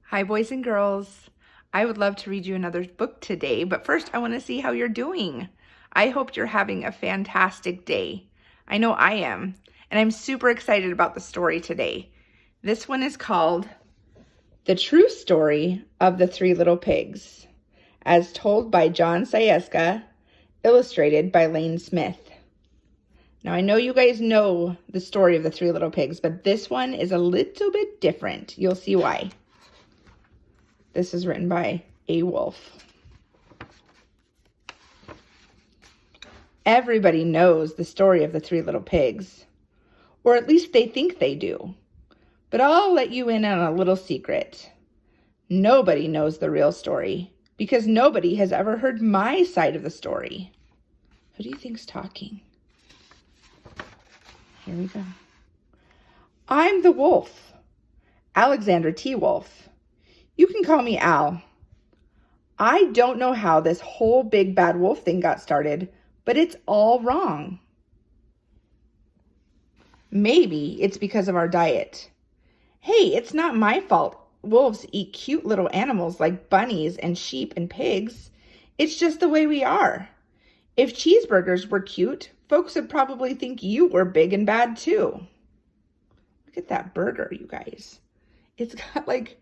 Hi, boys and girls. I would love to read you another book today, but first I want to see how you're doing. I hope you're having a fantastic day. I know I am, and I'm super excited about the story today. This one is called The True Story of the Three Little Pigs, as told by Jon Scieszka, illustrated by Lane Smith. Now, I know you guys know the story of the Three Little Pigs, but this one is a little bit different. You'll see why. This is written by A. Wolf. Everybody knows the story of the Three Little Pigs, or at least they think they do. But I'll let you in on a little secret. Nobody knows the real story because nobody has ever heard my side of the story. Who do you think's talking? Here we go. I'm the wolf, Alexander T. Wolf. You can call me Al. I don't know how this whole big bad wolf thing got started, but it's all wrong. Maybe it's because of our diet. Hey, it's not my fault wolves eat cute little animals like bunnies and sheep and pigs. It's just the way we are. If cheeseburgers were cute, folks would probably think you were big and bad too. Look at that burger, you guys. It's got like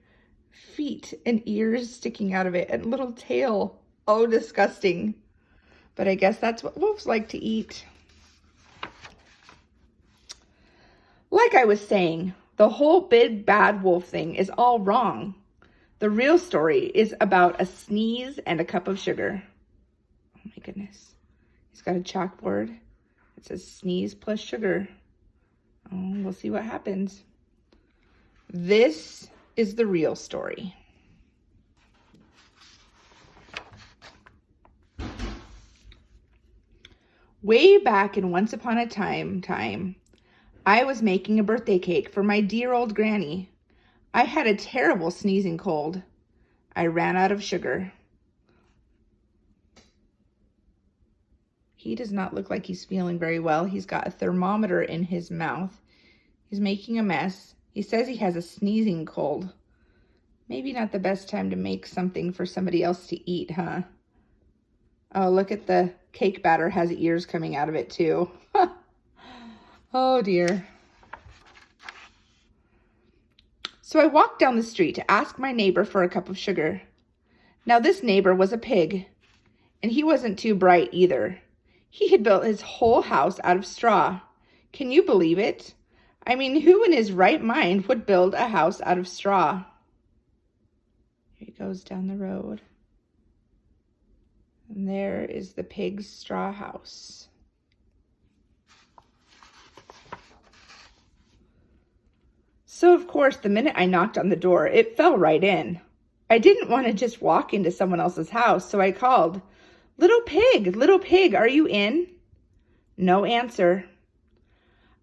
feet and ears sticking out of it and little tail. Oh, disgusting. But I guess that's what wolves like to eat. Like I was saying, the whole big bad wolf thing is all wrong. The real story is about a sneeze and a cup of sugar. Oh my goodness. He's got a chalkboard. It says sneeze plus sugar. Oh, we'll see what happens. This is the real story. Way back in Once Upon a Time, I was making a birthday cake for my dear old granny. I had a terrible sneezing cold. I ran out of sugar. He does not look like he's feeling very well. He's got a thermometer in his mouth. He's making a mess. He says he has a sneezing cold. Maybe not the best time to make something for somebody else to eat, huh? Oh, look at the cake batter has ears coming out of it too. Oh dear. So I walked down the street to ask my neighbor for a cup of sugar. Now this neighbor was a pig, and he wasn't too bright either. He had built his whole house out of straw. Can you believe it? I mean, who in his right mind would build a house out of straw? Here he goes down the road. And there is the pig's straw house. So, of course, the minute I knocked on the door, it fell right in. I didn't want to just walk into someone else's house, so I called, little pig, are you in?" No answer.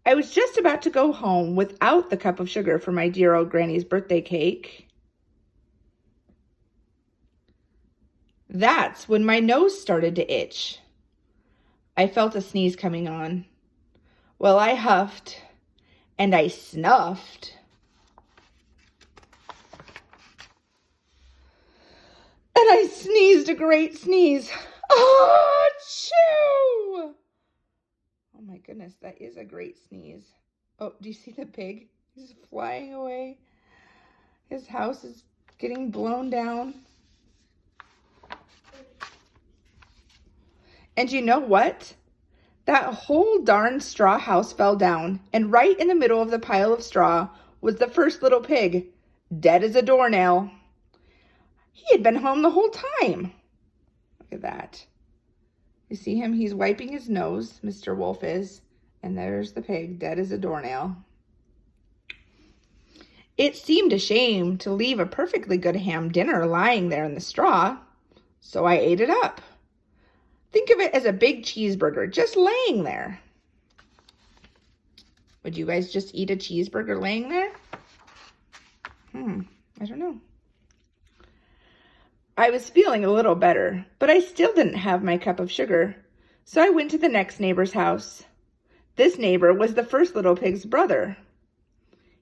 I was just about to go home without the cup of sugar for my dear old granny's birthday cake. That's when my nose started to itch. I felt a sneeze coming on. Well, I huffed and I snuffed. And I sneezed a great sneeze. Oh, achoo! Oh my goodness, that is a great sneeze. Oh, do you see the pig? He's flying away. His house is getting blown down. And you know what? That whole darn straw house fell down, and right in the middle of the pile of straw was the first little pig, dead as a doornail. He had been home the whole time. Look at that. You see him? He's wiping his nose, Mr. Wolf is, and there's the pig, dead as a doornail. It seemed a shame to leave a perfectly good ham dinner lying there in the straw, so I ate it up. Think of it as a big cheeseburger just laying there. Would you guys just eat a cheeseburger laying there? I don't know. I was feeling a little better, but I still didn't have my cup of sugar, so I went to the next neighbor's house. This neighbor was the first little pig's brother.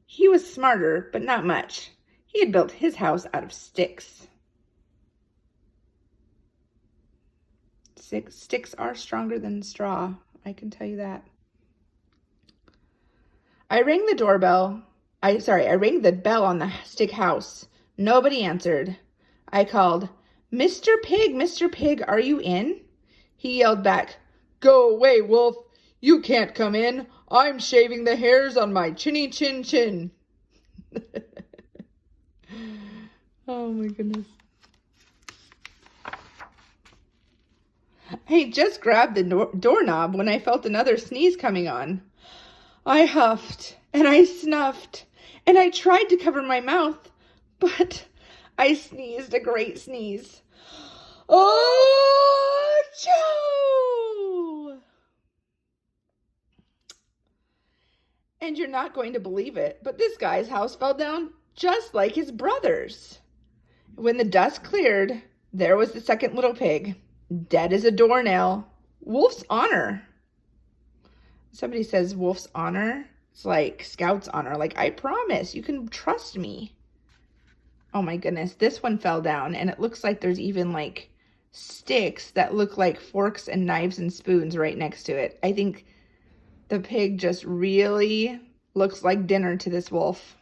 He was smarter, but not much. He had built his house out of sticks. Sticks are stronger than straw, I can tell you that. I rang the bell on the stick house. Nobody answered. I called, Mr. Pig, are you in? He yelled back, Go away, wolf. You can't come in. I'm shaving the hairs on my chinny chin chin. Oh my goodness. I just grabbed the doorknob when I felt another sneeze coming on. I huffed and I snuffed and I tried to cover my mouth, but I sneezed a great sneeze. Oh, Joe! And you're not going to believe it, but this guy's house fell down just like his brother's. When the dust cleared, there was the second little pig, dead as a doornail. Wolf's honor. Somebody says wolf's honor. It's like Scout's honor. Like, I promise, you can trust me. Oh my goodness, this one fell down, and it looks like there's even like sticks that look like forks and knives and spoons right next to it. I think the pig just really looks like dinner to this wolf.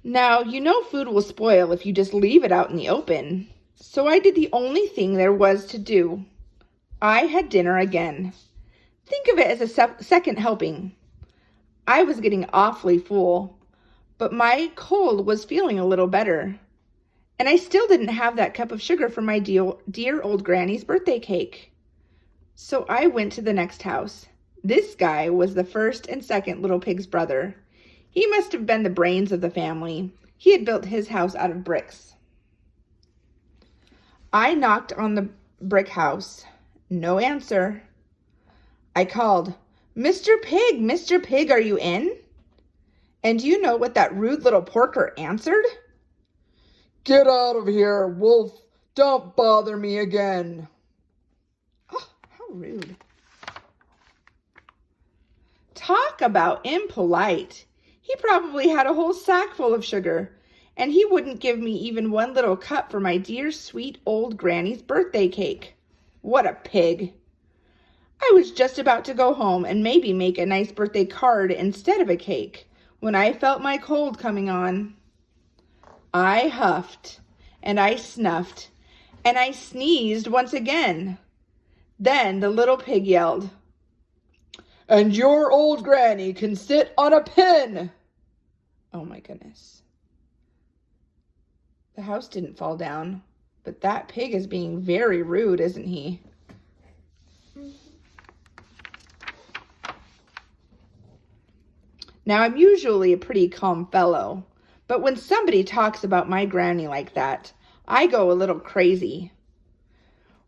Now, you know food will spoil if you just leave it out in the open. So I did the only thing there was to do. I had dinner again. Think of it as a second helping. I was getting awfully full, but my cold was feeling a little better. And I still didn't have that cup of sugar for my dear old granny's birthday cake. So I went to the next house. This guy was the first and second little pig's brother. He must have been the brains of the family. He had built his house out of bricks. I knocked on the brick house. No answer. I called, Mr. Pig, are you in? And do you know what that rude little porker answered? Get out of here, wolf. Don't bother me again. Oh, how rude. Talk about impolite. He probably had a whole sack full of sugar, and he wouldn't give me even one little cup for my dear, sweet old granny's birthday cake. What a pig. I was just about to go home and maybe make a nice birthday card instead of a cake when I felt my cold coming on. I huffed, and I snuffed, and I sneezed once again. Then the little pig yelled, And your old granny can sit on a pin. Oh my goodness. The house didn't fall down, but that pig is being very rude, isn't he? Now, I'm usually a pretty calm fellow, but when somebody talks about my granny like that, I go a little crazy.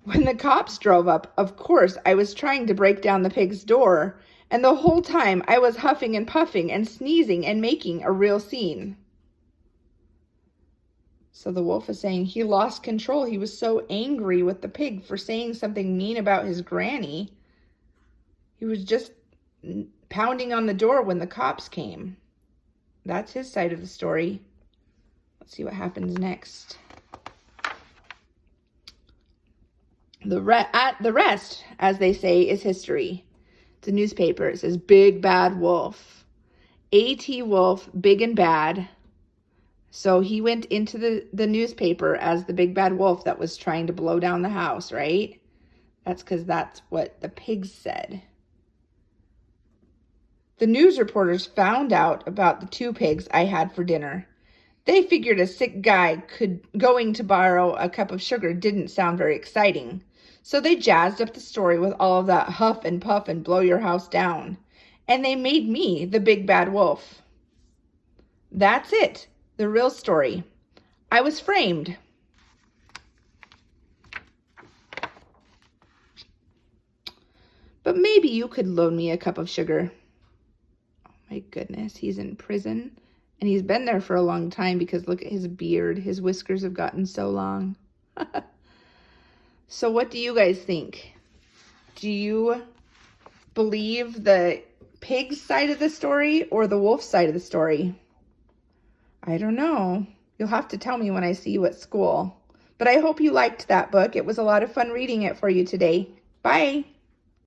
When the cops drove up, of course, I was trying to break down the pig's door, and the whole time I was huffing and puffing and sneezing and making a real scene. So the wolf is saying he lost control. He was so angry with the pig for saying something mean about his granny. He was just pounding on the door when the cops came. That's his side of the story. Let's see what happens next. The rest, as they say, is history. The newspaper, it says, Big Bad Wolf. A.T. Wolf, big and bad. So he went into the newspaper as the big bad wolf that was trying to blow down the house, right? That's because that's what the pigs said. The news reporters found out about the 2 pigs I had for dinner. They figured a sick guy going to borrow a cup of sugar didn't sound very exciting. So they jazzed up the story with all of that huff and puff and blow your house down. And they made me the big bad wolf. That's it, the real story. I was framed. But maybe you could loan me a cup of sugar. Oh my goodness, he's in prison. And he's been there for a long time because look at his beard. His whiskers have gotten so long. So what do you guys think? Do you believe the pig's side of the story or the wolf's side of the story? I don't know. You'll have to tell me when I see you at school. But I hope you liked that book. It was a lot of fun reading it for you today. Bye.